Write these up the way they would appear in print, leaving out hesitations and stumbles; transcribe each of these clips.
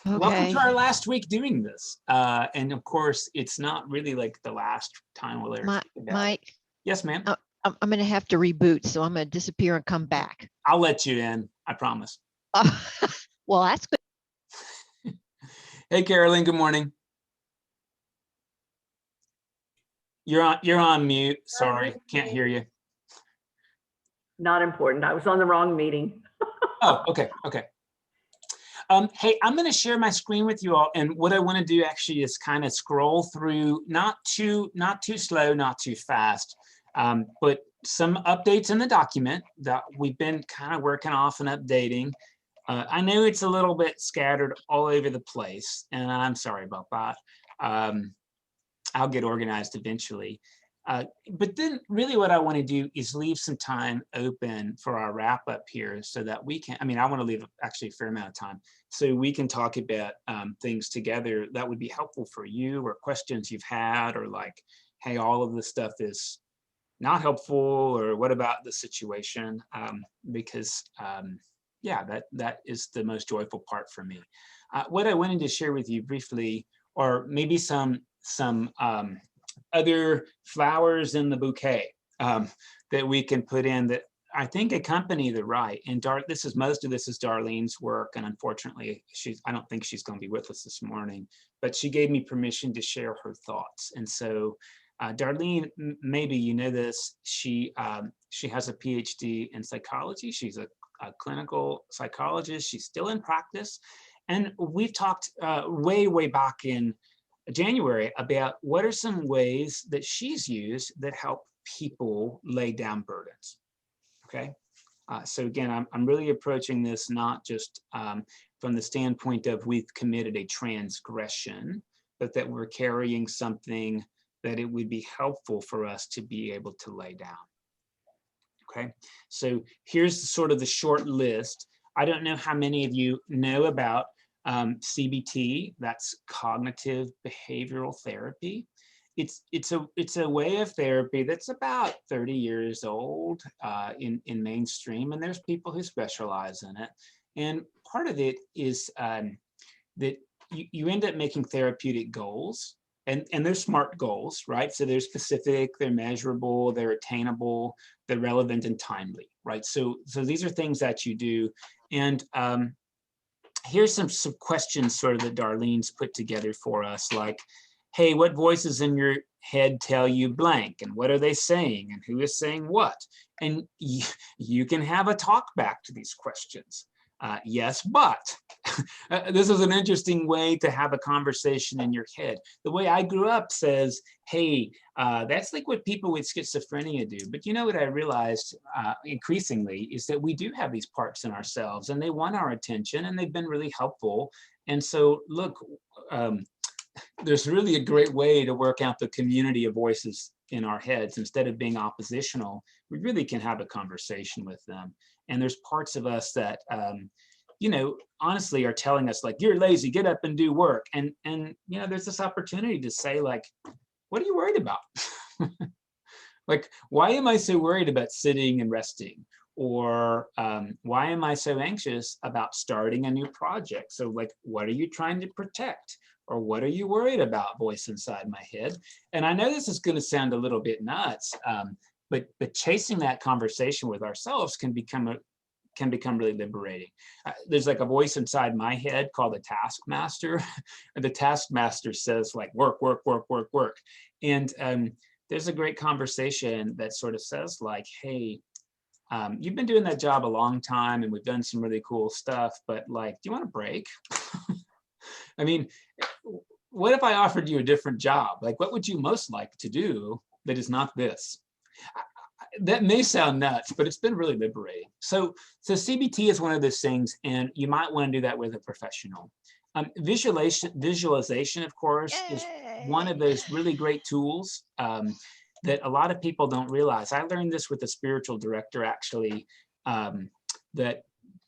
Welcome Okay. to our last week doing this. And of course, it's not really like the last time we'll ever My, speak about it. Mike, Yes, ma'am. I'm going to have to reboot, so I'm going to disappear and come back. I'll let you in, I promise. Well, that's good. Hey, Carolyn, good morning. You're on mute. Sorry, can't hear you. Not important. I was on the wrong meeting. Oh, okay. Hey, I'm going to share my screen with you all, and what I want to do actually is kind of scroll through, not too slow, not too fast, but some updates in the document that we've been kind of working off and updating. I know it's a little bit scattered all over the place, and I'm sorry about that. I'll get organized eventually. But then really what I want to do is leave some time open for our wrap up here so that we can, I want to leave actually a fair amount of time so we can talk about things together that would be helpful for you, or questions you've had, or like, hey, all of this stuff is not helpful, or what about the situation? Because yeah, that is the most joyful part for me. What I wanted to share with you briefly, or maybe some other flowers in the bouquet that we can put in that I think accompany the Rite. And most of this is Darlene's work, and unfortunately, I don't think she's going to be with us this morning, but she gave me permission to share her thoughts. And so Darlene, maybe you know this, she has a PhD in psychology. She's a clinical psychologist. She's still in practice. And we've talked way back in January about what are some ways that she's used that help people lay down burdens. Okay. So again, I'm really approaching this not just from the standpoint of we've committed a transgression, but that we're carrying something that it would be helpful for us to be able to lay down. Okay, so here's sort of the short list. I don't know how many of you know about CBT, that's cognitive behavioral therapy. It's a way of therapy that's about 30 years old in mainstream, and there's people who specialize in it. And part of it is that you end up making therapeutic goals, and they're SMART goals, right? So they're specific, they're measurable, they're attainable, they're relevant and timely, right? So these are things that you do. And here's some questions sort of that Darlene's put together for us, like, hey, what voices in your head tell you blank, and what are they saying, and who is saying what? And you can have a talk back to these questions. Yes, but this is an interesting way to have a conversation in your head. The way I grew up says, hey, that's like what people with schizophrenia do. But you know what I realized increasingly is that we do have these parts in ourselves, and they want our attention, and they've been really helpful. And so look, there's really a great way to work out the community of voices in our heads. Instead of being oppositional, we really can have a conversation with them. And there's parts of us that, you know, honestly are telling us like, you're lazy, get up and do work. And you know, there's this opportunity to say like, what are you worried about? Like, why am I so worried about sitting and resting? Or why am I so anxious about starting a new project? So like, what are you trying to protect? Or what are you worried about, voice inside my head? And I know this is going to sound a little bit nuts, but chasing that conversation with ourselves can become really liberating. There's like a voice inside my head called the taskmaster. The taskmaster says like, work, work, work, work, work. And there's a great conversation that sort of says like, hey, you've been doing that job a long time, and we've done some really cool stuff, but like, do you want a break? I mean, what if I offered you a different job? Like, what would you most like to do that is not this? That may sound nuts, but it's been really liberating. So CBT is one of those things, and you might want to do that with a professional. Visualization, of course, is one of those really great tools that a lot of people don't realize. I learned this with a spiritual director, actually, that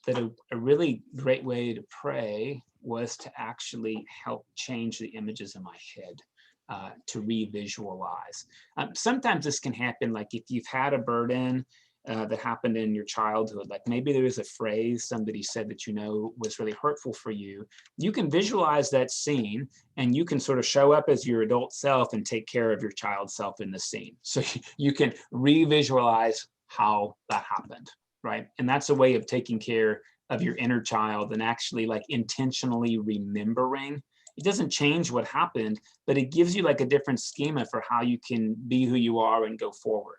a really great way to pray was to actually help change the images in my head, to re-visualize. Sometimes this can happen like if you've had a burden that happened in your childhood. Like maybe there was a phrase somebody said that you know was really hurtful for you. You can visualize that scene and you can sort of show up as your adult self and take care of your child self in the scene. So you can re-visualize how that happened, right? And that's a way of taking care of your inner child and actually like intentionally remembering. It doesn't change what happened, but it gives you like a different schema for how you can be who you are and go forward.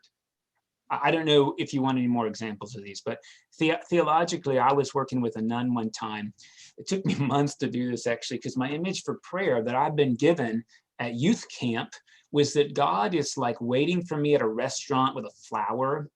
I don't know if you want any more examples of these, but theologically, I was working with a nun one time. It took me months to do this actually, because my image for prayer that I've been given at youth camp was that God is like waiting for me at a restaurant with a flower,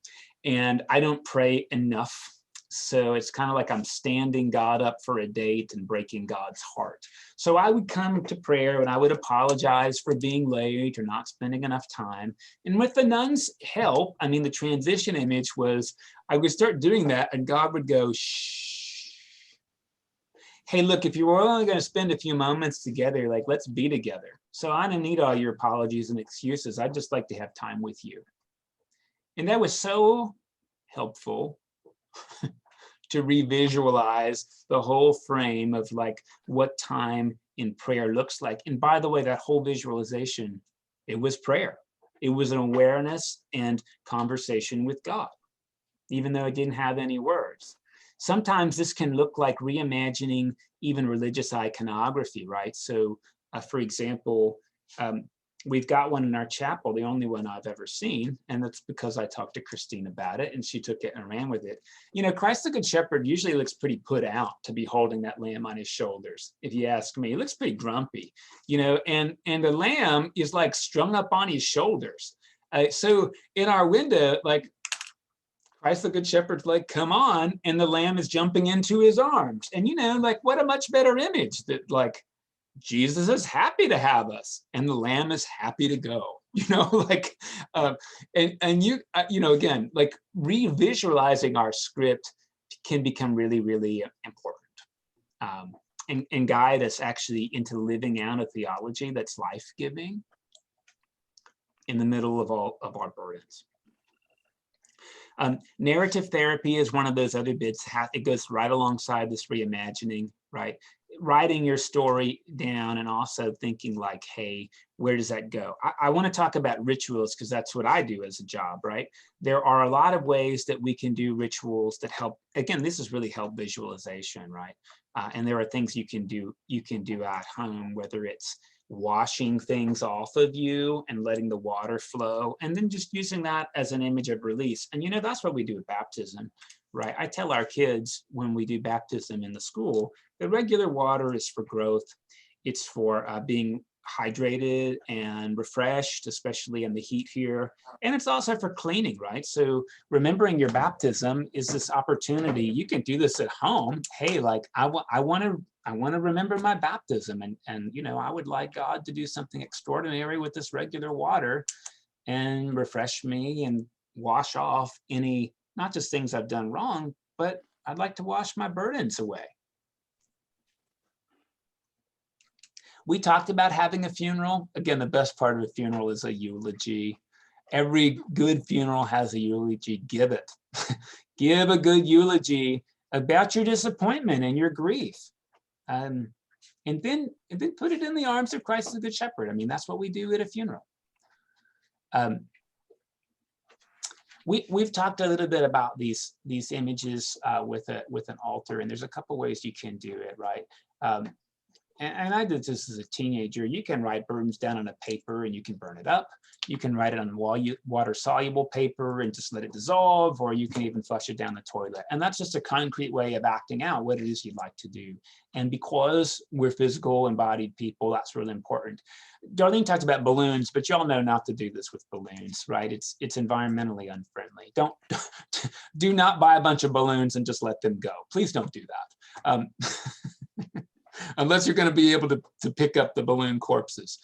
and I don't pray enough. So it's kind of like I'm standing God up for a date and breaking God's heart. So I would come to prayer and I would apologize for being late or not spending enough time. And with the nun's help, I mean, the transition image was I would start doing that and God would go, shh. Hey, look, if you were only going to spend a few moments together, like, let's be together. So I don't need all your apologies and excuses. I'd just like to have time with you. And that was so helpful to revisualize the whole frame of like what time in prayer looks like. And by the way, that whole visualization, it was prayer. It was an awareness and conversation with God, even though it didn't have any words. Sometimes this can look like reimagining even religious iconography, right? So for example, we've got one in our chapel, the only one I've ever seen, and that's because I talked to Christine about it and she took it and ran with it. You know, Christ the Good Shepherd usually looks pretty put out to be holding that lamb on his shoulders. If you ask me, he looks pretty grumpy, you know, and the lamb is like strung up on his shoulders. So in our window, like Christ the Good Shepherd's like, come on, and the lamb is jumping into his arms. And you know, like what a much better image that like, Jesus is happy to have us and the lamb is happy to go, you know, like, and you know, again, like revisualizing our script can become really, really important and guide us actually into living out a theology that's life-giving in the middle of all of our burdens. Narrative therapy is one of those other bits. It goes right alongside this reimagining, right? Writing your story down and also thinking like, hey, where does that go? I want to talk about rituals because that's what I do as a job, right? There are a lot of ways that we can do rituals that help. Again, this is really help visualization, right? And there are things you can do at home, whether it's washing things off of you and letting the water flow, and then just using that as an image of release. And you know, that's what we do with baptism, right? I tell our kids when we do baptism in the school, the regular water is for growth. It's for being hydrated and refreshed, especially in the heat here. And it's also for cleaning, right? So remembering your baptism is this opportunity. You can do this at home. Hey, like I want to remember my baptism, and you know, I would like God to do something extraordinary with this regular water and refresh me and wash off any, not just things I've done wrong, but I'd like to wash my burdens away. We talked about having a funeral. Again, the best part of a funeral is a eulogy. Every good funeral has a eulogy. Give it. Give a good eulogy about your disappointment and your grief. And then put it in the arms of Christ the Good Shepherd. I mean, that's what we do at a funeral. We've talked a little bit about these images with an altar, and there's a couple ways you can do it, right? And I did this as a teenager. You can write burdens down on a paper and you can burn it up. You can write it on water-soluble paper and just let it dissolve, or you can even flush it down the toilet. And that's just a concrete way of acting out what it is you'd like to do. And because we're physical embodied people, that's really important. Darlene talked about balloons, but y'all know not to do this with balloons, right? It's environmentally unfriendly. Do not buy a bunch of balloons and just let them go. Please don't do that. Unless you're going to be able to pick up the balloon corpses.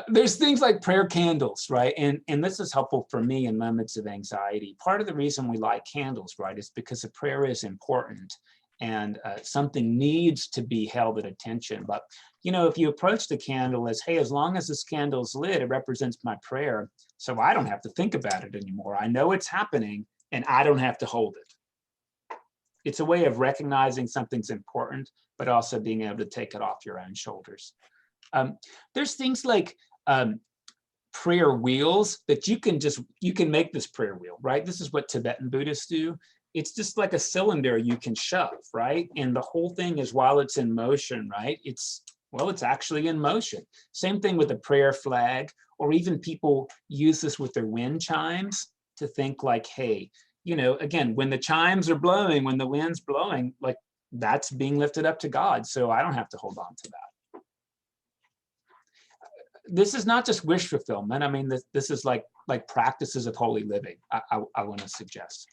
There's things like prayer candles, right? And this is helpful for me in moments of anxiety. Part of the reason we light candles, right, is because a prayer is important and something needs to be held at attention. But, you know, if you approach the candle as, hey, as long as this candle's lit, it represents my prayer. So I don't have to think about it anymore. I know it's happening and I don't have to hold it. It's a way of recognizing something's important, but also being able to take it off your own shoulders. There's things like prayer wheels that you can make this prayer wheel, right? This is what Tibetan Buddhists do. It's just like a cylinder you can shove, right? And the whole thing is while it's in motion, right? It's actually in motion. Same thing with a prayer flag, or even people use this with their wind chimes to think like, hey, you know, again, when the chimes are blowing, when the wind's blowing, like that's being lifted up to God. So I don't have to hold on to that. This is not just wish fulfillment. I mean, this is like practices of holy living, I want to suggest.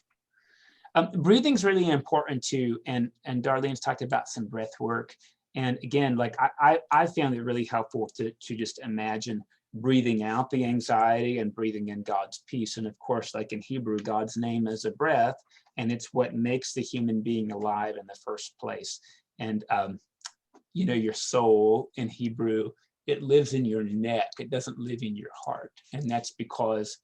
Breathing's really important too. And Darlene's talked about some breath work. And again, like I found it really helpful to just imagine breathing out the anxiety and breathing in God's peace. And of course, like in Hebrew, God's name is a breath, and it's what makes the human being alive in the first place. And, you know, your soul in Hebrew, it lives in your neck. It doesn't live in your heart. And that's because,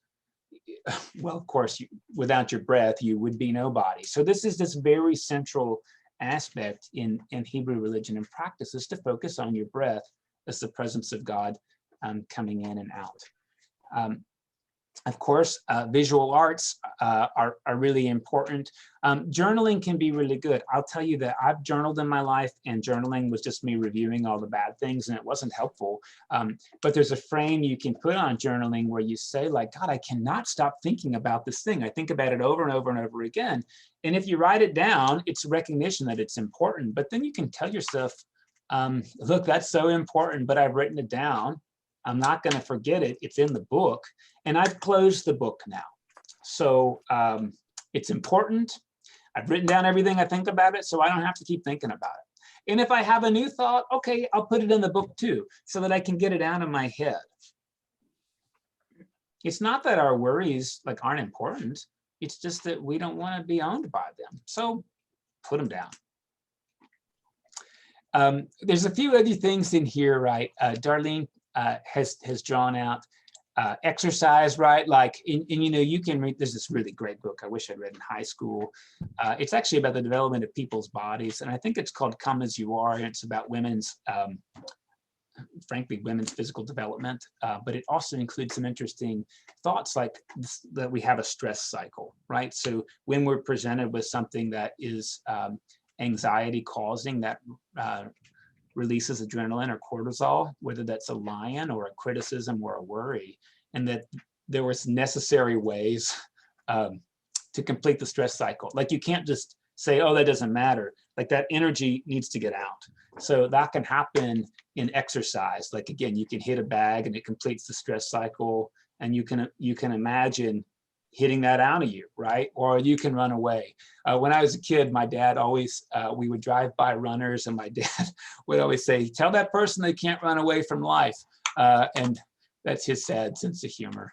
well, of course, without your breath, you would be nobody. So this is this very central aspect in Hebrew religion and practice, is to focus on your breath as the presence of God coming in and out. Of course, visual arts are really important. Journaling can be really good. I'll tell you that I've journaled in my life, and journaling was just me reviewing all the bad things, and it wasn't helpful. But there's a frame you can put on journaling where you say, like, God, I cannot stop thinking about this thing. I think about it over and over and over again. And if you write it down, it's recognition that it's important. But then you can tell yourself, look, that's so important, but I've written it down. I'm not going to forget it. It's in the book, and I've closed the book now. So it's important. I've written down everything I think about it, so I don't have to keep thinking about it. And if I have a new thought, okay, I'll put it in the book too, so that I can get it out of my head. It's not that our worries like aren't important. It's just that we don't want to be owned by them. So put them down. There's a few other things in here, right? Darlene has drawn out exercise, right? Like, you know, you can read, there's this really great book I wish I'd read in high school. It's actually about the development of people's bodies. And I think it's called Come As You Are. And it's about women's, frankly, women's physical development. But it also includes some interesting thoughts like this, that we have a stress cycle, right? So when we're presented with something that is anxiety causing, that releases adrenaline or cortisol, whether that's a lion or a criticism or a worry, and that there was necessary ways to complete the stress cycle. Like you can't just say, oh, that doesn't matter. Like that energy needs to get out. So that can happen in exercise. Like again, you can hit a bag and it completes the stress cycle, and you can imagine hitting that out of you, right? Or you can run away. When I was a kid, my dad always, we would drive by runners, and my dad would always say, tell that person they can't run away from life. And that's his sad sense of humor,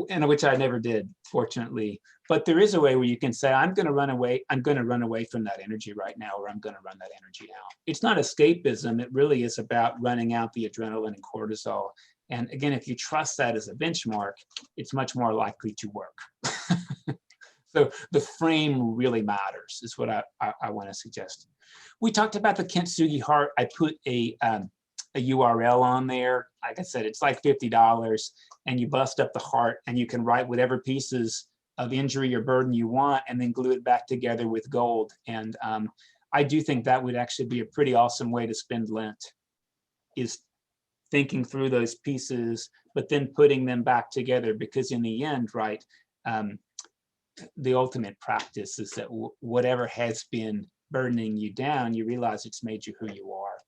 and which I never did, fortunately. But there is a way where you can say, I'm going to run away from that energy right now, or I'm going to run that energy out. It's not escapism. It really is about running out the adrenaline and cortisol. And again, if you trust that as a benchmark, it's much more likely to work. So the frame really matters, is what I want to suggest. We talked about the Kintsugi heart. I put a URL on there. Like I said, it's like $50, and you bust up the heart, and you can write whatever pieces of injury or burden you want, and then glue it back together with gold. And I do think that would actually be a pretty awesome way to spend Lent, is thinking through those pieces, but then putting them back together, because in the end, right, the ultimate practice is that whatever has been burdening you down, you realize it's made you who you are.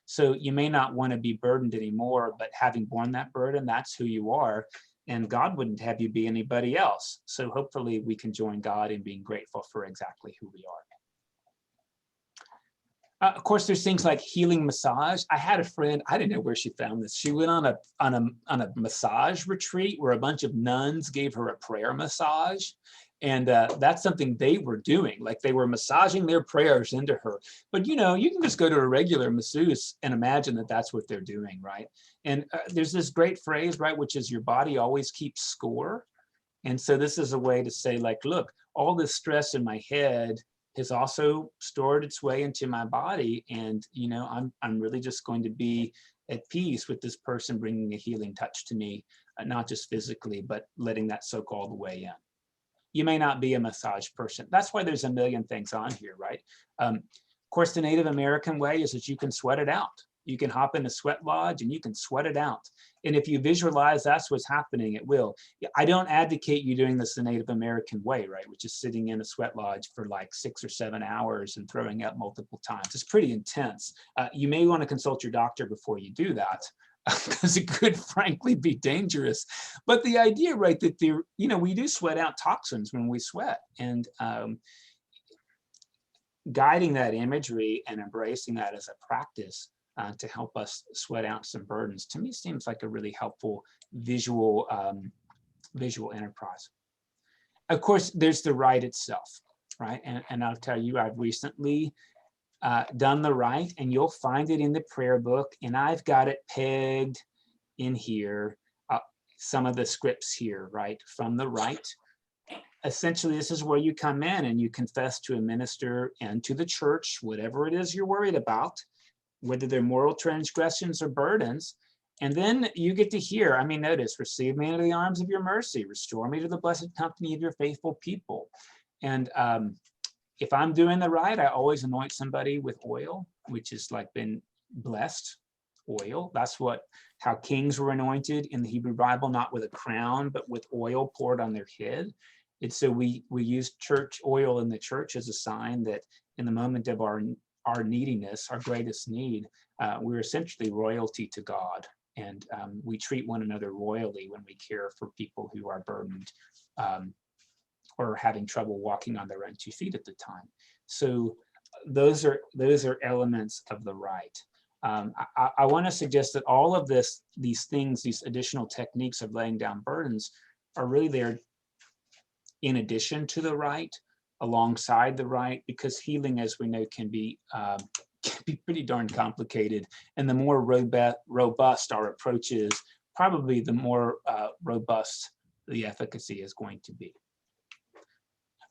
So you may not want to be burdened anymore, but having borne that burden, that's who you are. And God wouldn't have you be anybody else. So hopefully we can join God in being grateful for exactly who we are. Of course, there's things like healing massage. I had a friend, I didn't know where she found this. She went on a massage retreat where a bunch of nuns gave her a prayer massage. And that's something they were doing, like they were massaging their prayers into her. But you know, you can just go to a regular masseuse and imagine that that's what they're doing, right? And there's this great phrase, right, which is your body always keeps score. And so this is a way to say, like, look, all this stress in my head has also stored its way into my body, and you know, I'm really just going to be at peace with this person bringing a healing touch to me, not just physically, but letting that soak all the way in. You may not be a massage person. That's why there's a million things on here, right? Of course, the Native American way is that you can sweat it out. You can hop in a sweat lodge and you can sweat it out. And if you visualize that's what's happening, it will. I don't advocate you doing this the Native American way, right? Which is sitting in a sweat lodge for like 6 or 7 hours and throwing up multiple times. It's pretty intense. You may want to consult your doctor before you do that, because it could frankly be dangerous. But the idea, right, that there, you know, we do sweat out toxins when we sweat, and guiding that imagery and embracing that as a practice to help us sweat out some burdens, to me seems like a really helpful visual enterprise. Of course, there's the rite itself, right? And I'll tell you, I've recently done the rite, and you'll find it in the prayer book, and I've got it pegged in here, some of the scripts here, right, from the rite. Essentially, this is where you come in and you confess to a minister and to the church, whatever it is you're worried about, whether they're moral transgressions or burdens. And then you get to hear, I mean, notice, receive me into the arms of your mercy, restore me to the blessed company of your faithful people. And if I'm doing the rite, I always anoint somebody with oil, which has like been blessed oil. That's how kings were anointed in the Hebrew Bible, not with a crown, but with oil poured on their head. And so we use church oil in the church as a sign that in the moment of our neediness, our greatest need, we're essentially royalty to God. And we treat one another royally when we care for people who are burdened or having trouble walking on their own 2 feet at the time. So those are elements of the rite. I want to suggest that all of these things, these additional techniques of laying down burdens, are really there in addition to the rite, alongside the rite, because healing, as we know, can be pretty darn complicated. And the more robust our approach is, probably the more robust the efficacy is going to be.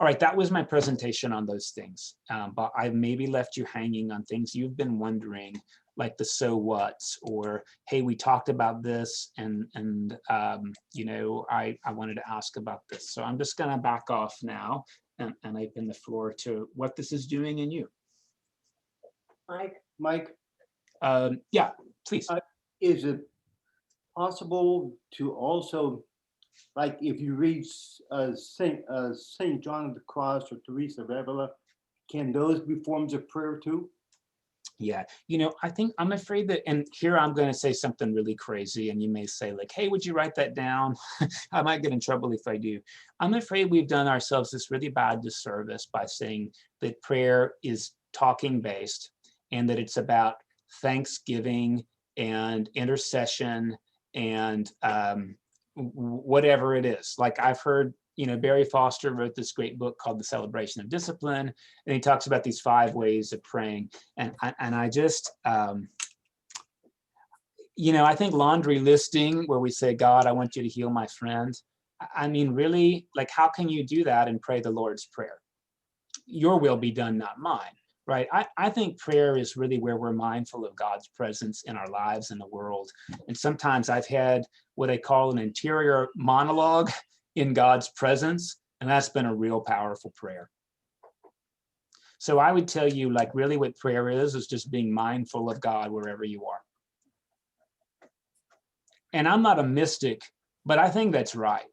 All right, that was my presentation on those things. But I've maybe left you hanging on things you've been wondering, like the so whats, or hey, we talked about this, and you know, I wanted to ask about this. So I'm just gonna back off now and open the floor to what this is doing in you. Mike, yeah, please. is it possible to also, like if you read Saint John of the Cross or Teresa of Avila, can those be forms of prayer too? Yeah, you know, I'm afraid that, and here I'm going to say something really crazy, and you may say like, hey, would you write that down? I might get in trouble if I do. I'm afraid we've done ourselves this really bad disservice by saying that prayer is talking based, and that it's about thanksgiving and intercession and whatever it is. Like I've heard, you know, Barry Foster wrote this great book called The Celebration of Discipline, and he talks about these 5 ways of praying. And I just, you know, I think laundry listing where we say, God, I want you to heal my friend. I mean, really, like, how can you do that and pray the Lord's Prayer? Your will be done, not mine, right? I think prayer is really where we're mindful of God's presence in our lives and the world. And sometimes I've had what I call an interior monologue in God's presence, and that's been a real powerful prayer. So I would tell you, like, really what prayer is just being mindful of God wherever you are. And I'm not a mystic, but I think that's right.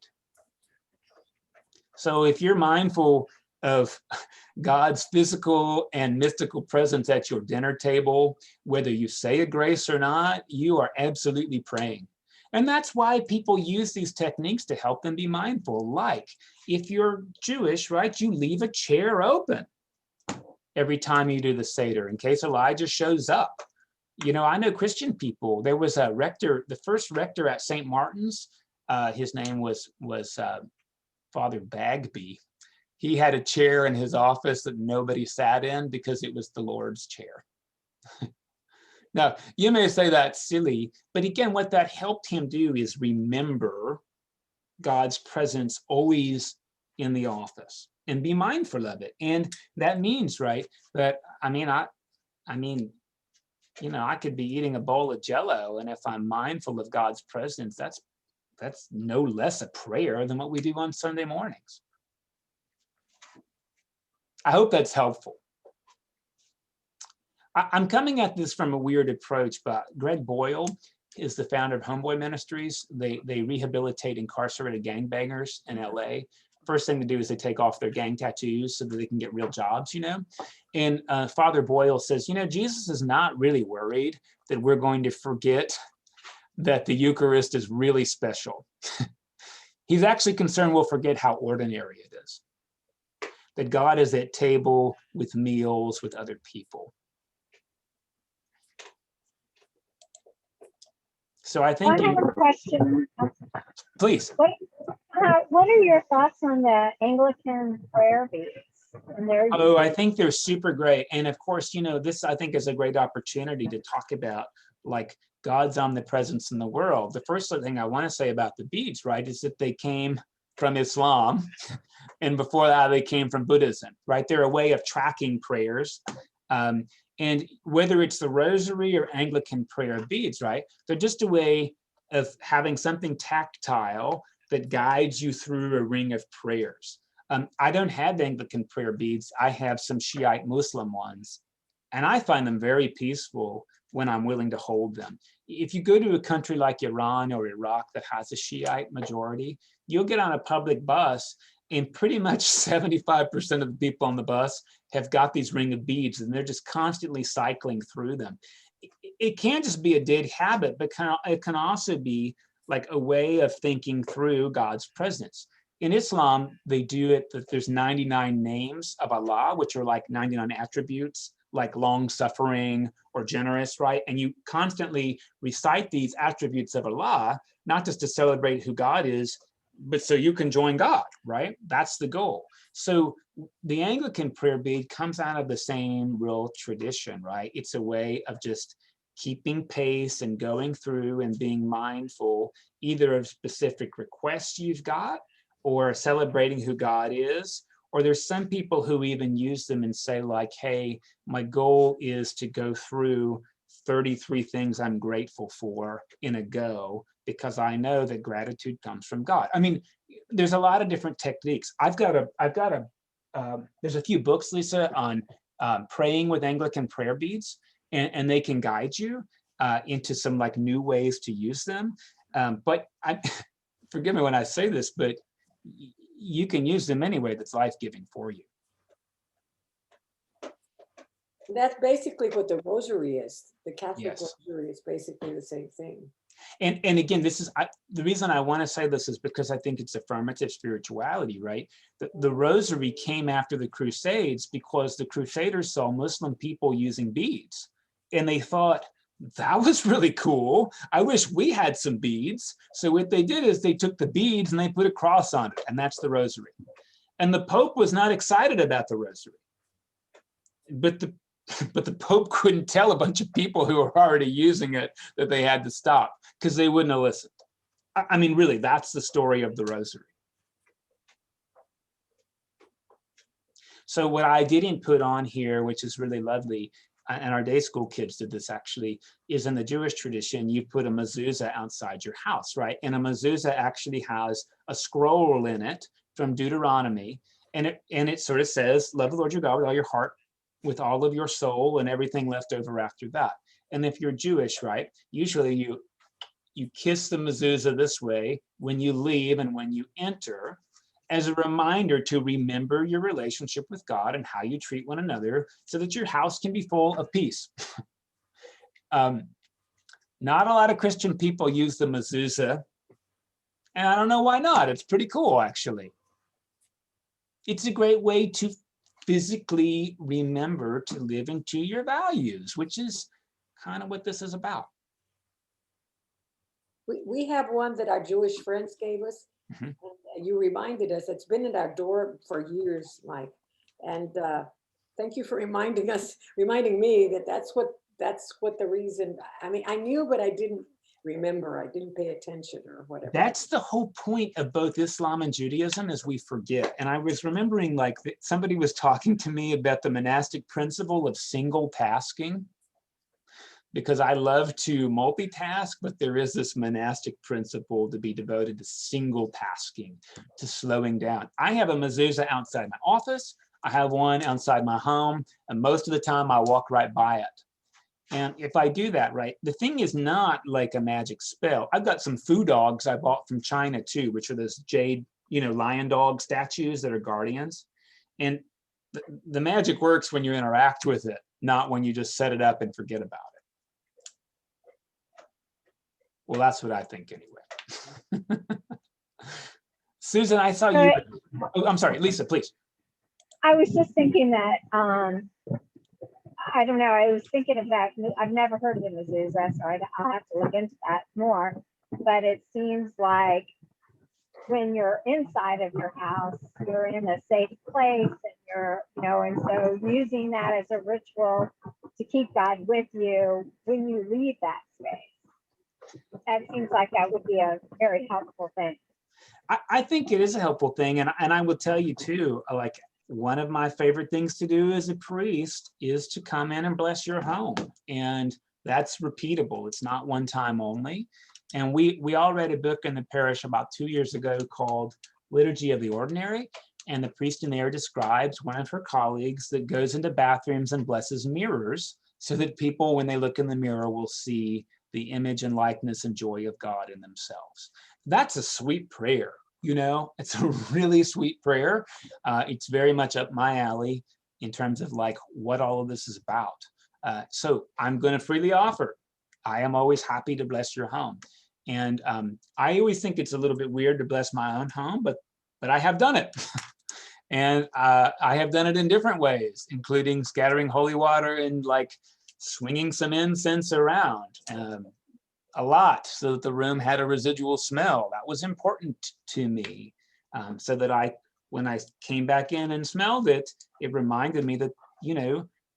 So if you're mindful of God's physical and mystical presence at your dinner table, whether you say a grace or not, you are absolutely praying. And that's why people use these techniques to help them be mindful. Like if you're Jewish, right, you leave a chair open every time you do the Seder in case Elijah shows up. You know, I know Christian people. There was a rector, the first rector at St. Martin's, his name was Father Bagby. he had a chair in his office that nobody sat in because it was the Lord's chair. Now, you may say that's silly, but again, what that helped him do is remember God's presence always in the office and be mindful of it. And that means, right, that, I mean, you know, I could be eating a bowl of Jell-O, and if I'm mindful of God's presence, that's no less a prayer than what we do on Sunday mornings. I hope that's helpful. I'm coming at this from a weird approach, but Greg Boyle is the founder of Homeboy Ministries. They rehabilitate incarcerated gangbangers in LA. First thing to do is they take off their gang tattoos so that they can get real jobs, you know? And Father Boyle says, you know, Jesus is not really worried that we're going to forget that the Eucharist is really special. He's actually concerned we'll forget how ordinary it is. That God is at table with meals with other people. So I think I have a question. please. What are your thoughts on the Anglican prayer beads? Oh, I think they're super great. And of course, you know, this I think is a great opportunity to talk about like God's omnipresence in the world. The first thing I want to say about the beads, right, is that they came from Islam. And before that, they came from Buddhism, right? They're a way of tracking prayers. And whether it's the Rosary or Anglican prayer beads, right? They're just a way of having something tactile that guides you through a ring of prayers. I don't have Anglican prayer beads. I have some Shiite Muslim ones. And I find them very peaceful when I'm willing to hold them. If you go to a country like Iran or Iraq that has a Shiite majority, you'll get on a public bus and pretty much 75% of the people on the bus have got these ring of beads and they're just constantly cycling through them. It can't just be a dead habit, but it can also be like a way of thinking through God's presence. In Islam, they do it that there's 99 names of Allah, which are like 99 attributes, like long suffering or generous, right? And you constantly recite these attributes of Allah, not just to celebrate who God is, but so you can join God, right? That's the goal. So the Anglican prayer bead comes out of the same real tradition, right? It's a way of just keeping pace and going through and being mindful either of specific requests you've got or celebrating who God is. Or there's some people who even use them and say like, hey, my goal is to go through 33 things I'm grateful for in a go, because I know that gratitude comes from God. I mean, there's a lot of different techniques. There's a few books, Lisa, on praying with Anglican prayer beads, and they can guide you into some like new ways to use them. But forgive me when I say this, but you can use them anyway that's life-giving for you. That's basically what the Rosary is. The Catholic Yes. Rosary is basically the same thing. And again, this is the reason I want to say this is because I think it's affirmative spirituality, right? The Rosary came after the Crusades because the Crusaders saw Muslim people using beads, and they thought that was really cool. I wish we had some beads. So what they did is they took the beads and they put a cross on it, and that's the Rosary. And the Pope was not excited about the Rosary, but the Pope couldn't tell a bunch of people who were already using it that they had to stop because they wouldn't have listened. I mean, really, that's the story of the Rosary. So what I didn't put on here, which is really lovely, and our day school kids did this actually, is in the Jewish tradition, you put a mezuzah outside your house, right? And a mezuzah actually has a scroll in it from Deuteronomy, and it sort of says, love the Lord your God with all your heart, with all of your soul, and everything left over after that. And if you're Jewish, right, usually you kiss the mezuzah this way when you leave and when you enter, as a reminder to remember your relationship with God and how you treat one another so that your house can be full of peace. Not a lot of Christian people use the mezuzah, and I don't know why not. It's pretty cool, actually. It's a great way to physically remember to live into your values, which is kind of what this is about. We have one that our Jewish friends gave us, Mhm. And you reminded us, it's been at our door for years, Mike. And thank you for reminding me that that's what the reason, I mean, I knew, but I didn't remember. I didn't pay attention or whatever. That's the whole point of both Islam and Judaism, is we forget. And I was remembering, like, somebody was talking to me about the monastic principle of single tasking, because I love to multitask, but there is this monastic principle to be devoted to single tasking, to slowing down. I have a mezuzah outside my office. I have one outside my home, and most of the time I walk right by it. And if I do that right, the thing is not like a magic spell. I've got some foo dogs I bought from China too, which are those jade, lion dog statues that are guardians. And the magic works when you interact with it, not when you just set it up and forget about it. Well, that's what I think anyway. Susan, I saw you. Oh, I'm sorry, Lisa, please. I was just thinking that, I don't know, I was thinking of that. I've never heard of the mezuzah, so I'll have to look into that more. But it seems like when you're inside of your house, you're in a safe place, and and so using that as a ritual to keep God with you when you leave that space. That seems like that would be a very helpful thing. I think it is a helpful thing. And I will tell you too, like, one of my favorite things to do as a priest is to come in and bless your home. And that's repeatable. It's not one time only. And we all read a book in the parish about 2 years ago called Liturgy of the Ordinary. And the priest in there describes one of her colleagues that goes into bathrooms and blesses mirrors so that people, when they look in the mirror, will see the image and likeness and joy of God in themselves. That's a sweet prayer. It's a really sweet prayer. It's very much up my alley in terms of like what all of this is about. So I'm going to freely offer. I am always happy to bless your home. And I always think it's a little bit weird to bless my own home, but I have done it. And I have done it in different ways, including scattering holy water and like swinging some incense around. A lot, so that the room had a residual smell. That was important to me, so that when I came back in and smelled it, it reminded me that,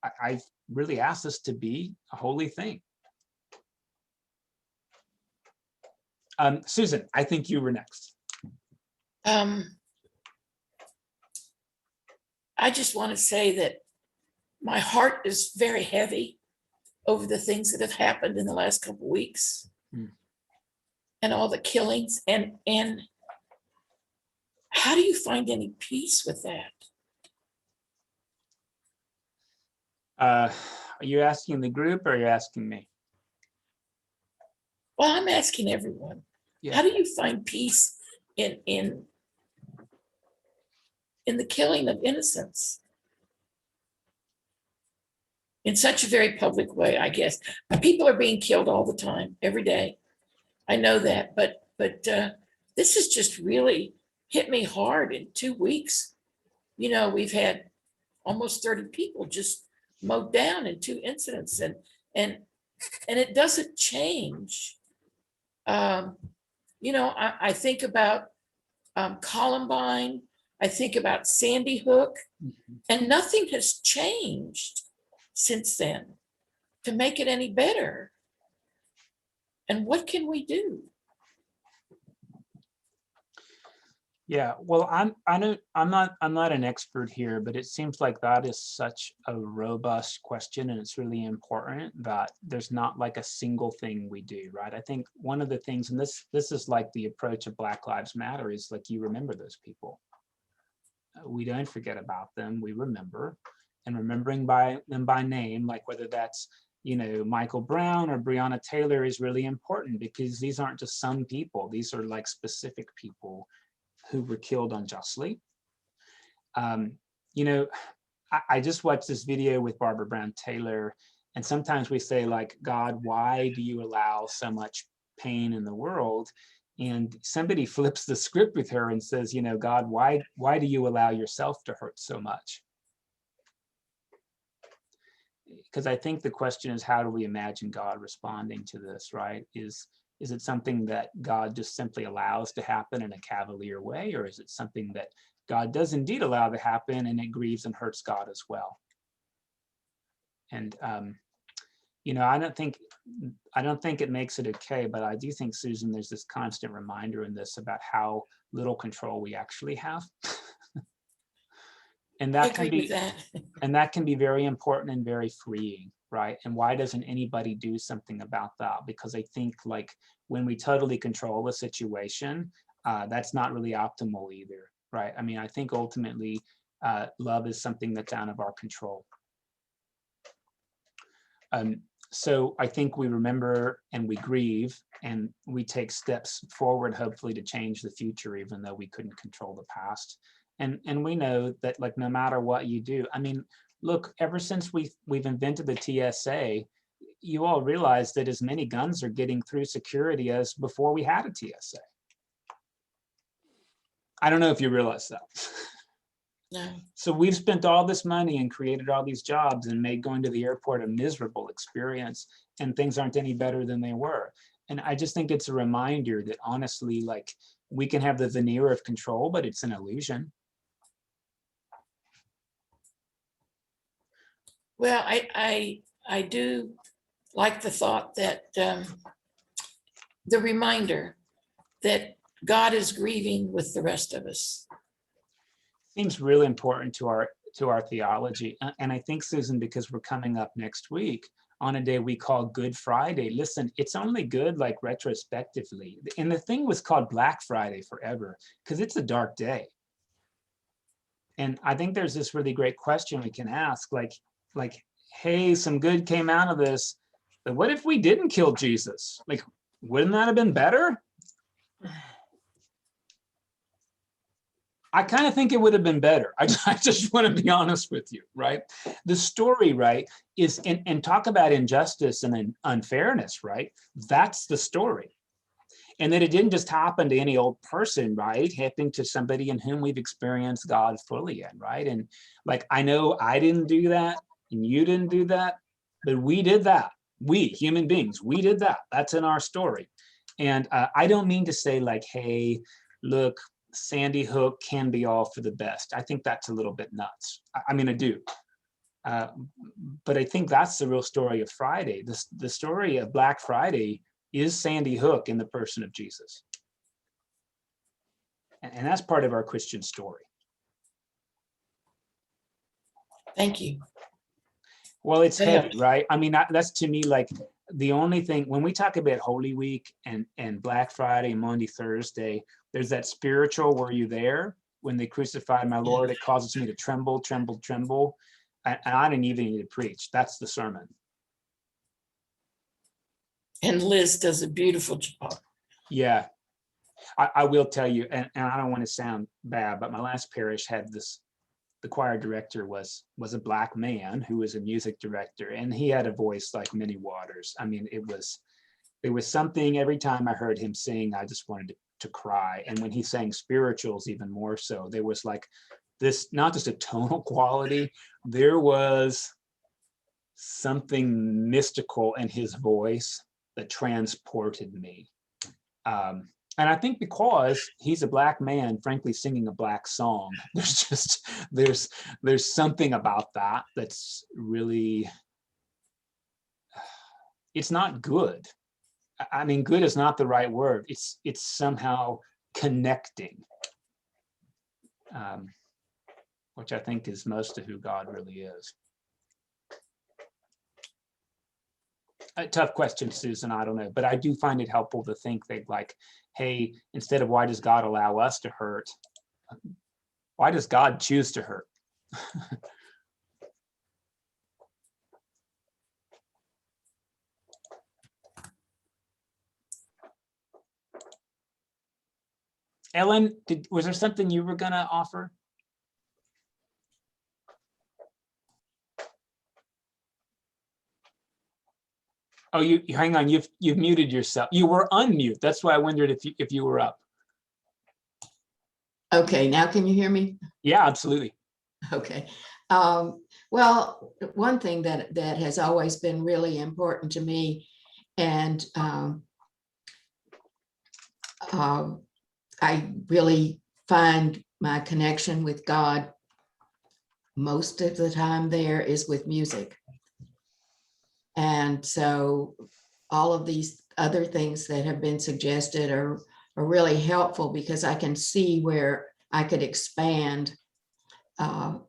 I really asked this to be a holy thing. Susan, I think you were next. I just want to say that my heart is very heavy over the things that have happened in the last couple of weeks, and all the killings, and how do you find any peace with that? Are you asking the group or are you asking me? Well, I'm asking everyone. Yeah. How do you find peace in the killing of innocents in such a very public way? I guess people are being killed all the time, every day. I know that, but this has just really hit me hard in 2 weeks. We've had almost 30 people just mowed down in 2 incidents, and it doesn't change. I think about Columbine. I think about Sandy Hook, and nothing has changed since then to make it any better. And what can we do? Yeah, well, I'm not an expert here, but it seems like that is such a robust question, and it's really important that there's not like a single thing we do, right? I think one of the things, and this is like the approach of Black Lives Matter, is like you remember those people. We don't forget about them. We remember, and remembering them by name, like whether that's Michael Brown or Breonna Taylor, is really important, because these aren't just some people. These are like specific people who were killed unjustly. I just watched this video with Barbara Brown Taylor, and sometimes we say like, God, why do you allow so much pain in the world? And somebody flips the script with her and says, God, why do you allow yourself to hurt so much? Because I think the question is, how do we imagine God responding to this, right? Is Is it something that God just simply allows to happen in a cavalier way, or is it something that God does indeed allow to happen and it grieves and hurts God as well? And I don't think it makes it okay, but I do think, Susan, there's this constant reminder in this about how little control we actually have. And I that can agree be, with that. and that can be very important and very freeing, right? And why doesn't anybody do something about that? Because I think, like, when we totally control the situation, that's not really optimal either, right? I mean, I think ultimately love is something that's out of our control. So I think we remember and we grieve and we take steps forward, hopefully, to change the future, even though we couldn't control the past. And we know that, like, no matter what you do, I mean, look, ever since we've invented the TSA, you all realize that as many guns are getting through security as before we had a TSA. I don't know if you realize that. No. So we've spent all this money and created all these jobs and made going to the airport a miserable experience, and things aren't any better than they were. And I just think it's a reminder that, honestly, like, we can have the veneer of control, but it's an illusion. Well, I do like the thought that the reminder that God is grieving with the rest of us. Seems really important to our theology. And I think, Susan, because we're coming up next week on a day we call Good Friday, listen, it's only good, like, retrospectively. And the thing was called Black Friday forever because it's a dark day. And I think there's this really great question we can ask, like, hey, some good came out of this, but what if we didn't kill Jesus? Like, wouldn't that have been better? I kind of think it would have been better. I just want to be honest with you, right? The story, right, is, and talk about injustice and unfairness, right? That's the story. And that it didn't just happen to any old person, right? It happened to somebody in whom we've experienced God fully in, right? And, like, I know I didn't do that and you didn't do that, but we did that. We, human beings, we did that. That's in our story. And I don't mean to say, like, hey, look, Sandy Hook can be all for the best. I think that's a little bit nuts. I mean, I do. But I think that's the real story of Friday. The story of Black Friday is Sandy Hook in the person of Jesus. And that's part of our Christian story. Thank you. Well, it's Yeah. heavy, right? I mean, that's to me, like, the only thing, when we talk about Holy Week and Black Friday and Maundy Thursday, there's that spiritual, were you there? When they crucified my Lord, it causes me to tremble, tremble, tremble. And I didn't even need to preach. That's the sermon. And Liz does a beautiful job. Yeah, I will tell you, and I don't want to sound bad, but my last parish had this, the choir director was a Black man who was a music director, and he had a voice like many waters. I mean, it was something, every time I heard him sing, I just wanted to cry. And when he sang spirituals, even more so, there was, like, this, not just a tonal quality, there was something mystical in his voice that transported me. And I think because he's a Black man, frankly, singing a Black song, there's something about that that's really, it's not good. I mean, good is not the right word. It's somehow connecting, which I think is most of who God really is. A tough question, Susan, I don't know, but I do find it helpful to think that, like, hey, instead of why does God allow us to hurt, why does God choose to hurt? Ellen, was there something you were gonna offer? Oh, you hang on. You've muted yourself. You were unmute. That's why I wondered if you were up. Okay, now can you hear me? Yeah, absolutely. Okay. Well, one thing that has always been really important to me, and I really find my connection with God most of the time there is with music. And so all of these other things that have been suggested are really helpful because I can see where I could expand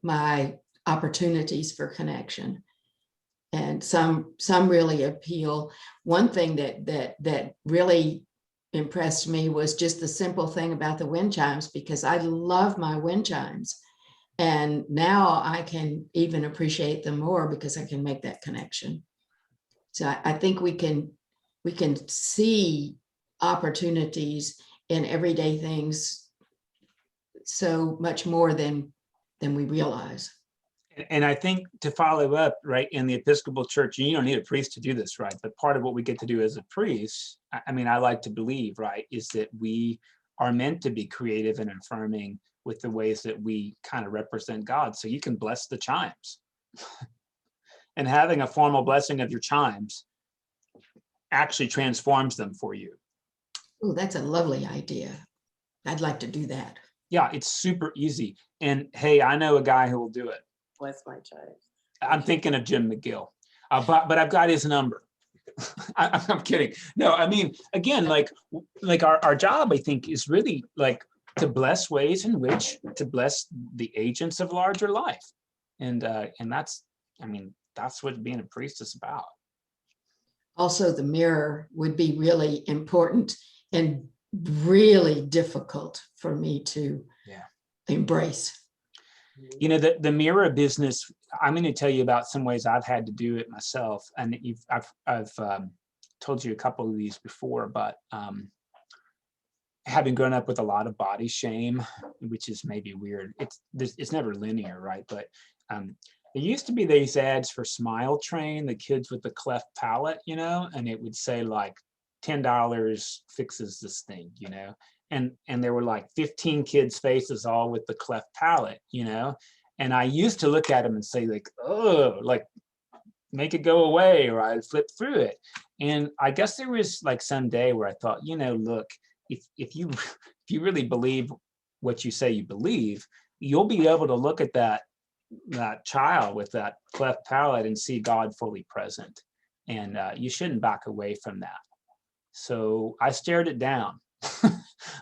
my opportunities for connection. And some really appeal. One thing that really impressed me was just the simple thing about the wind chimes, because I love my wind chimes. And now I can even appreciate them more because I can make that connection. So I think we can see opportunities in everyday things so much more than we realize. And I think to follow up, right, in the Episcopal Church, you don't need a priest to do this, right? But part of what we get to do as a priest, I mean, I like to believe, right, is that we are meant to be creative and affirming with the ways that we kind of represent God. So you can bless the chimes. And having a formal blessing of your chimes actually transforms them for you. Oh, that's a lovely idea. I'd like to do that. Yeah, it's super easy. And hey, I know a guy who will do it. Bless my child. I'm thinking of Jim McGill, but I've got his number. I'm kidding. No, I mean, again, like our job, I think, is really like to bless ways in which to bless the agents of larger life. And that's, I mean, that's what being a priest is about. Also, the mirror would be really important and really difficult for me to embrace. You know, the mirror business, I'm going to tell you about some ways I've had to do it myself. And I've told you a couple of these before, but having grown up with a lot of body shame, which is maybe weird. It's never linear, right? But it used to be these ads for Smile Train, the kids with the cleft palate, you know, and it would say like $10 fixes this thing, you know. And there were like 15 kids' faces all with the cleft palate, you know. And I used to look at them and say like, oh, like make it go away, or I'd flip through it. And I guess there was like some day where I thought, you know, look, if you really believe what you say you believe, you'll be able to look at that child with that cleft palate and see God fully present. And you shouldn't back away from that. So I stared it down.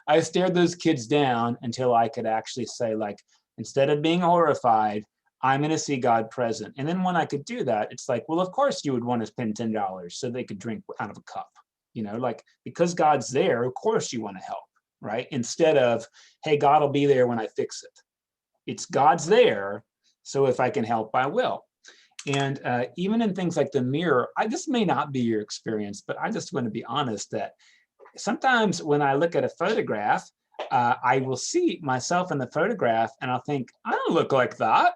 I stared those kids down until I could actually say, like, instead of being horrified, I'm going to see God present. And then when I could do that, it's like, well, of course you would want to spend $10 so they could drink out of a cup, you know, like, because God's there, of course you want to help, right? Instead of, hey, God will be there when I fix it. It's God's there, so if I can help, I will. And even in things like the mirror, this may not be your experience, but I just want to be honest that sometimes when I look at a photograph, I will see myself in the photograph and I'll think, I don't look like that,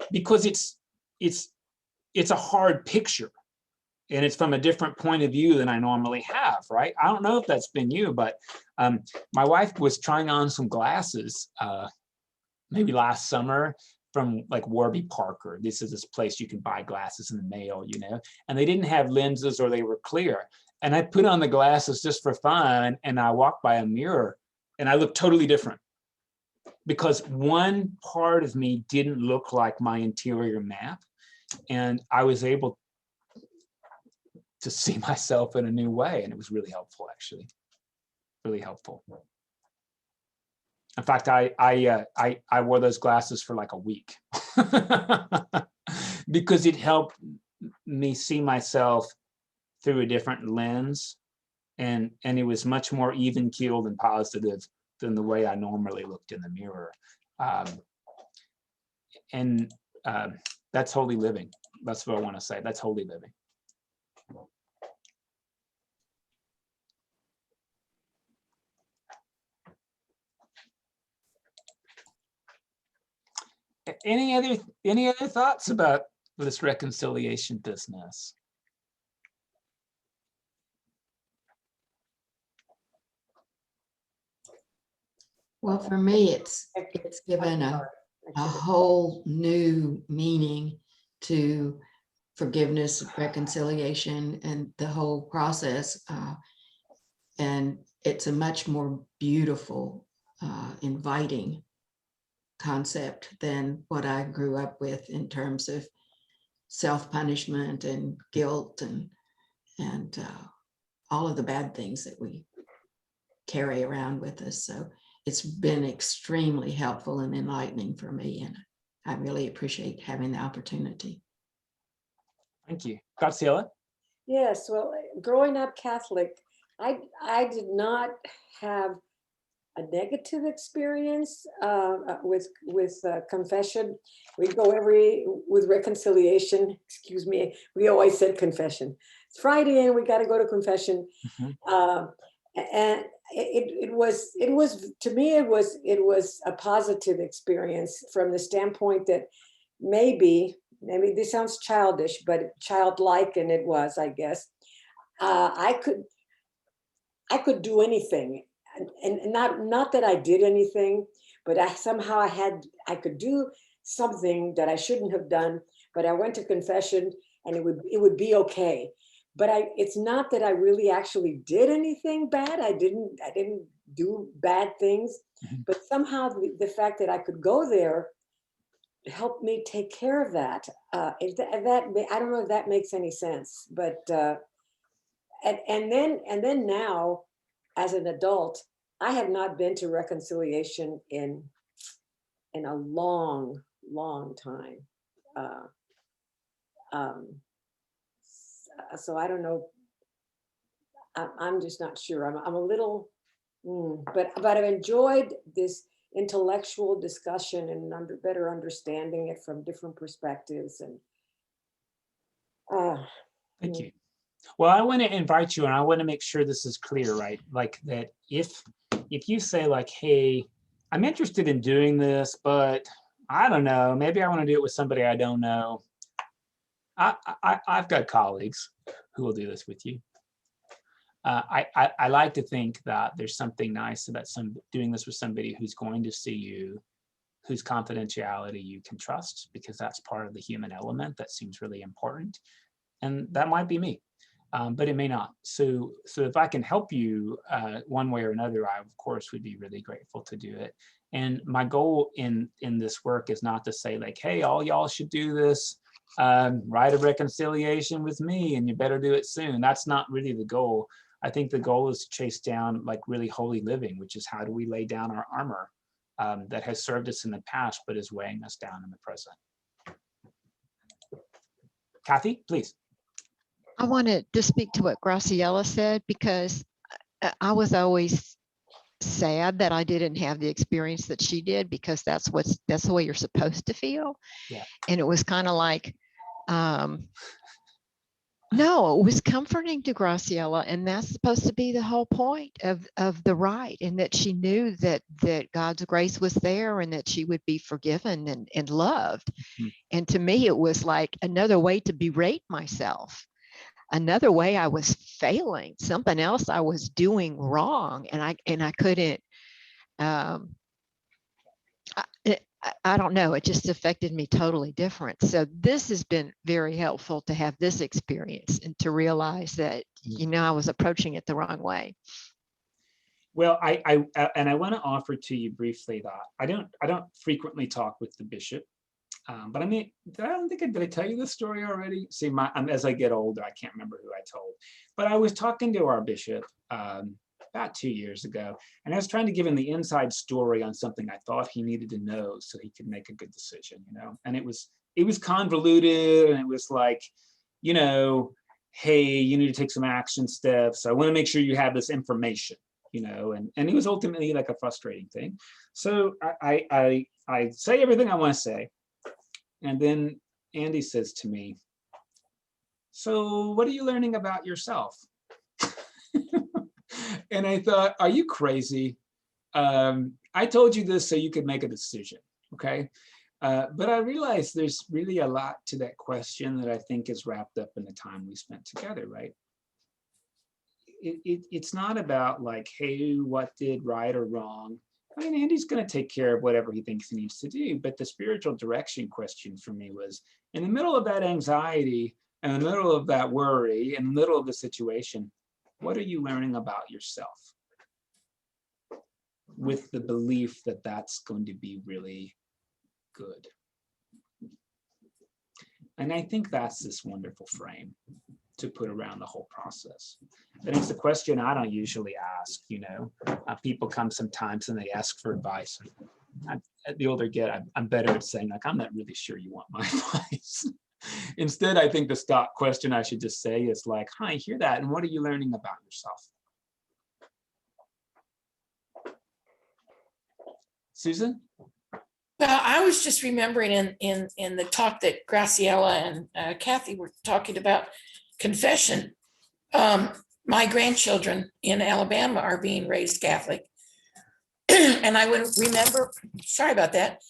because it's a hard picture and it's from a different point of view than I normally have, right? I don't know if that's been you, but my wife was trying on some glasses maybe last summer from like Warby Parker. This is this place you can buy glasses in the mail, you know, and they didn't have lenses or they were clear. And I put on the glasses just for fun, and I walked by a mirror and I looked totally different because one part of me didn't look like my interior map. And I was able to see myself in a new way. And it was really helpful, actually, really helpful. In fact, I wore those glasses for like a week because it helped me see myself through a different lens, and it was much more even keeled and positive than the way I normally looked in the mirror. And that's holy living. That's what I want to say. That's holy living. Any other thoughts about this reconciliation business? Well, for me, it's given a whole new meaning to forgiveness, reconciliation, and the whole process. And it's a much more beautiful, inviting concept than what I grew up with in terms of self-punishment and guilt and all of the bad things that we carry around with us. So it's been extremely helpful and enlightening for me, and I really appreciate having the opportunity. Thank you. Graciela? Yes, well, growing up Catholic, I did not have a negative experience with confession. We go with reconciliation, excuse me, we always said confession. It's Friday and we got to go to confession. And it was to me, it was a positive experience from the standpoint that maybe this sounds childish, but childlike, and it was, I guess. I could do anything, and not that I did anything, but I could do something that I shouldn't have done, but I went to confession and it would be okay. But it's not that I really actually did anything bad. I didn't do bad things, but somehow the fact that I could go there helped me take care of that. I don't know if that makes any sense, but and then now, as an adult, I have not been to reconciliation in a long time. So I don't know. I'm just not sure. I'm a little, but I've enjoyed this intellectual discussion and better understanding it from different perspectives. And thank you. Well, I want to invite you, and I want to make sure this is clear, right? Like that if you say like, hey, I'm interested in doing this, but I don't know, maybe I want to do it with somebody I don't know. I've got colleagues who will do this with you. I like to think that there's something nice about doing this with somebody who's going to see you, whose confidentiality you can trust, because that's part of the human element that seems really important. And that might be me, but it may not. So if I can help you one way or another, I of course would be really grateful to do it. And my goal in this work is not to say like, hey, all y'all should do this. Rite of Reconciliation with me, and you better do it soon. That's not really the goal. I think the goal is to chase down like really holy living, which is how do we lay down our armor that has served us in the past, but is weighing us down in the present. Kathy, please. I wanted to speak to what Graciela said, because I was always sad that I didn't have the experience that she did, because that's the way you're supposed to feel. Yeah. And it was kind of like, no, it was comforting to Graciela, and that's supposed to be the whole point of the rite, and that she knew that God's grace was there and that she would be forgiven and loved. And to me, it was like another way to berate myself, another way I was failing, something else I was doing wrong, and I couldn't. I don't know, it just affected me totally different. So this has been very helpful to have this experience and to realize that, I was approaching it the wrong way. Well, I want to offer to you briefly that I don't frequently talk with the bishop, but I mean, did I tell you this story already? See, as I get older, I can't remember who I told, but I was talking to our bishop about 2 years ago, and I was trying to give him the inside story on something I thought he needed to know so he could make a good decision, and it was convoluted, and it was like, hey, you need to take some action steps. I want to make sure you have this information, and it was ultimately like a frustrating thing. So I say everything I want to say, and then Andy says to me, so what are you learning about yourself? And I thought, are you crazy? I told you this so you could make a decision, okay? But I realized there's really a lot to that question that I think is wrapped up in the time we spent together, right? It's not about like, hey, what did right or wrong? I mean, Andy's going to take care of whatever he thinks he needs to do. But the spiritual direction question for me was, in the middle of that anxiety, in the middle of that worry, in the middle of the situation, what are you learning about yourself? with the belief that that's going to be really good. And I think that's this wonderful frame to put around the whole process. And it's a question I don't usually ask, you know. People come sometimes and they ask for advice. The older I get, I'm better at saying, like, I'm not really sure you want my advice. Instead, I think the stock question I should just say is like, hi, I hear that, and what are you learning about yourself? Susan? Well, I was just remembering in the talk that Graciela and Kathy were talking about confession. My grandchildren in Alabama are being raised Catholic. And I would remember, sorry about that,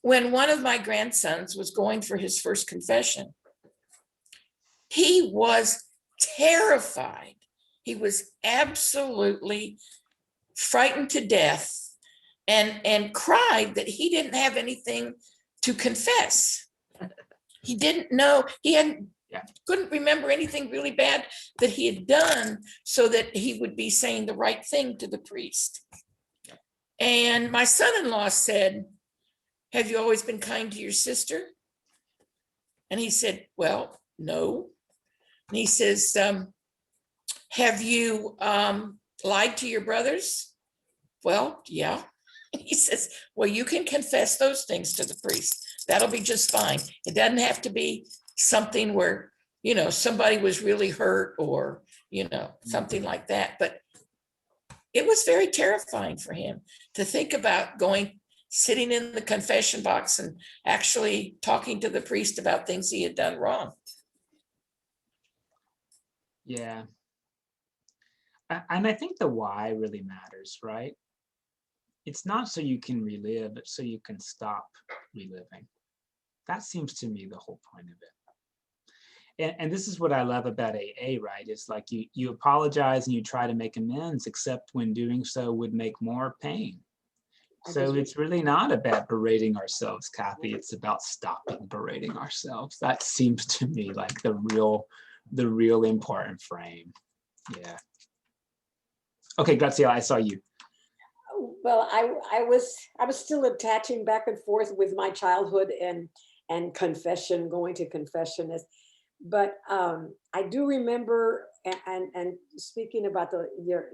when one of my grandsons was going for his first confession, he was terrified. He was absolutely frightened to death and cried that he didn't have anything to confess. He didn't know, couldn't remember anything really bad that he had done so that he would be saying the right thing to the priest. And my son-in-law said, have you always been kind to your sister? And he said, well, no. And he says, have you lied to your brothers? Well, yeah. He says, well, you can confess those things to the priest. That'll be just fine. It doesn't have to be something where, you know, somebody was really hurt or, you know, something like that. But it was very terrifying for him to think about sitting in the confession box and actually talking to the priest about things he had done wrong. Yeah. And I think the why really matters, right? It's not so you can relive, it's so you can stop reliving. That seems to me the whole point of it. And this is what I love about AA, right? It's like you apologize and you try to make amends, except when doing so would make more pain. So it's really not about berating ourselves, Kathy. It's about stopping berating ourselves. That seems to me like the real important frame. Yeah. Okay, Graciela, I saw you. Well, I was still attaching back and forth with my childhood and confession, going to confession. But I do remember, and speaking about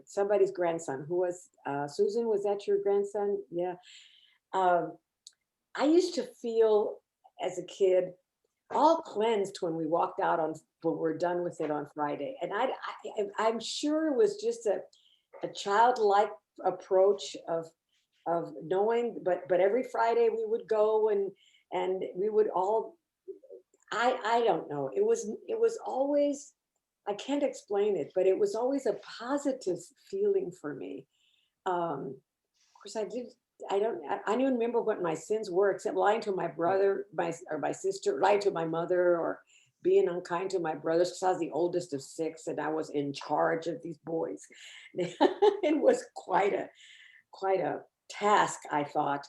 somebody's grandson who was, Susan, was that your grandson? Yeah. I used to feel as a kid all cleansed when we walked out when we're done with it on Friday. And I'm sure it was just a childlike approach of knowing, but every Friday we would go and we would all, I don't know, it was always, I can't explain it, but it was always a positive feeling for me. Of course, I don't even remember what my sins were, except lying to my brother, or my sister, lying to my mother, or being unkind to my brothers, because I was the oldest of 6 and I was in charge of these boys. It was quite a task, I thought,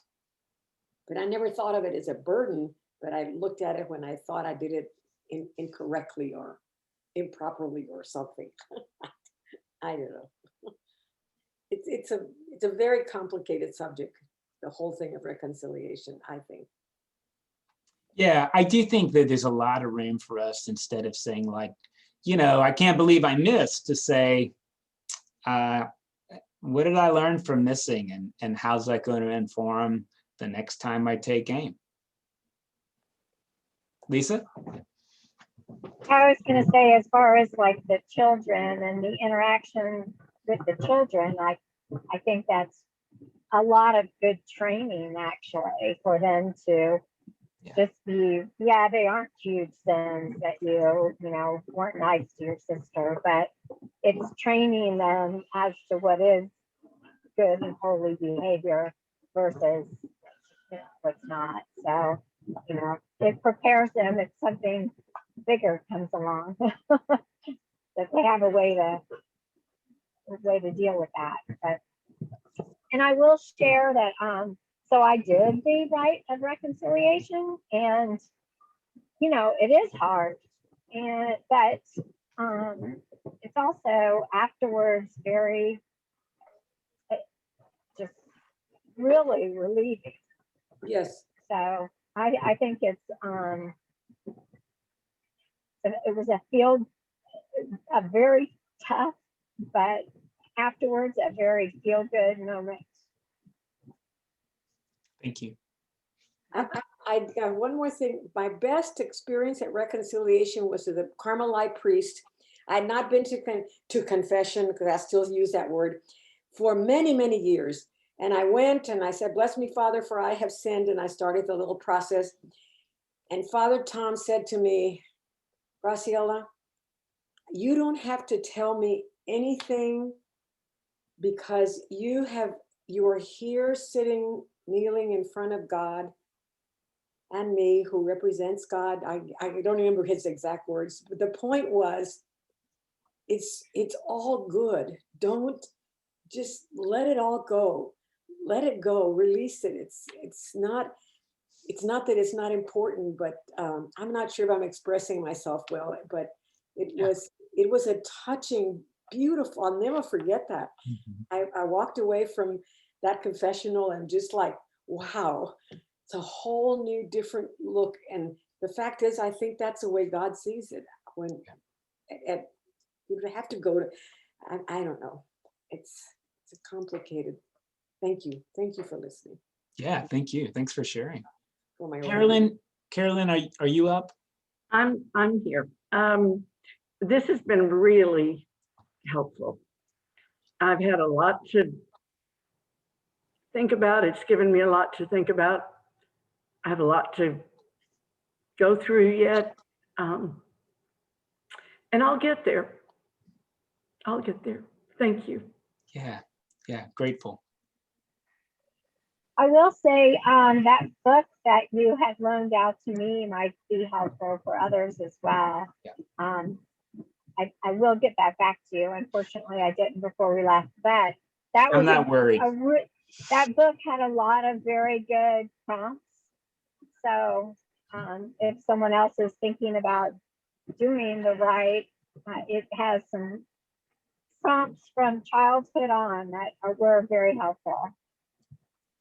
but I never thought of it as a burden. But I looked at it when I thought I did it incorrectly or improperly or something. I don't know. It's a very complicated subject, the whole thing of reconciliation, I think. Yeah, I do think that there's a lot of room for us, instead of saying like, you know, I can't believe I missed, to say, what did I learn from missing, and how's that going to inform the next time I take aim? Lisa? I was going to say, as far as like the children and the interaction with the children, I think that's a lot of good training, actually, for them to just be, yeah, they aren't huge sins that you know, weren't nice to your sister, but it's training them as to what is good and holy behavior versus, you know, what's not. So, you know, it prepares them if something bigger comes along, that they have a way to deal with that. But, and I will share that, so I did the Rite of Reconciliation, and, you know, it is hard, but it's also afterwards very, really relieving. Yes. So I think it was a very tough, but afterwards a very feel good moment. Thank you. I got one more thing. My best experience at Reconciliation was with the Carmelite priest. I had not been to confession, because I still use that word, for many, many years. And I went and I said, "Bless me, Father, for I have sinned." And I started the little process. And Father Tom said to me, "Graciela, you don't have to tell me anything, because you are here sitting, kneeling in front of God and me, who represents God." I don't remember his exact words, but the point was, it's all good. Don't, just let it all go. Let it go, release it. It's not that it's not important, but I'm not sure if I'm expressing myself well, but it was a touching, beautiful, I'll never forget that. I walked away from that confessional and just like, wow, it's a whole new different look. And the fact is, I think that's the way God sees it. When you have to go to, I don't know, it's complicated. Thank you for listening. Yeah, thank you. Thanks for sharing. For my Carolyn, are you up? I'm here. This has been really helpful. I've had a lot to think about. It's given me a lot to think about. I have a lot to go through yet. And I'll get there. Thank you. Yeah, grateful. I will say that book that you had loaned out to me might be helpful for others as well. Yeah. I will get that back to you. Unfortunately, I didn't before we left, but that was I'm not worried. That book had a lot of very good prompts. So if someone else is thinking about doing the rite, it has some prompts from childhood on that were very helpful.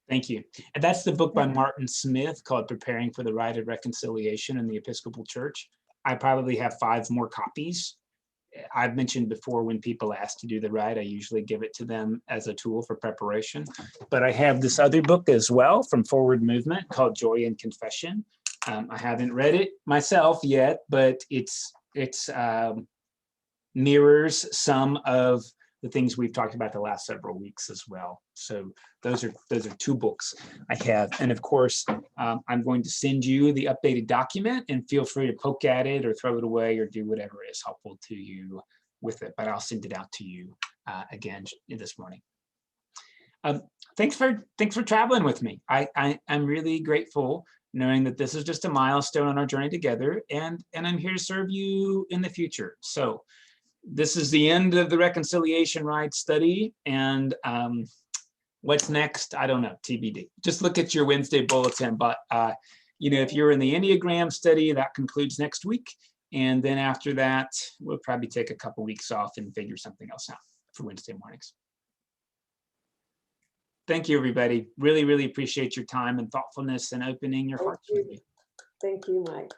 Thank you. And that's the book by Martin Smith called Preparing for the Rite of Reconciliation in the Episcopal Church. I probably have 5 more copies. I've mentioned before, when people ask to do the rite, I usually give it to them as a tool for preparation. But I have this other book as well from Forward Movement called Joy in Confession. I haven't read it myself yet, but it's mirrors some of the things we've talked about the last several weeks as well. So those are 2 books I have. And of course, I'm going to send you the updated document, and feel free to poke at it or throw it away or do whatever is helpful to you with it. But I'll send it out to you again this morning. Thanks for traveling with me. I'm really grateful, knowing that this is just a milestone on our journey together, and I'm here to serve you in the future. So this is the end of the Reconciliation Rite study, and what's next? I don't know, TBD. Just look at your Wednesday bulletin. But if you're in the Enneagram study, that concludes next week, and then after that, we'll probably take a couple weeks off and figure something else out for Wednesday mornings. Thank you, everybody. Really, really appreciate your time and thoughtfulness and opening your hearts with me. Thank you, Mike.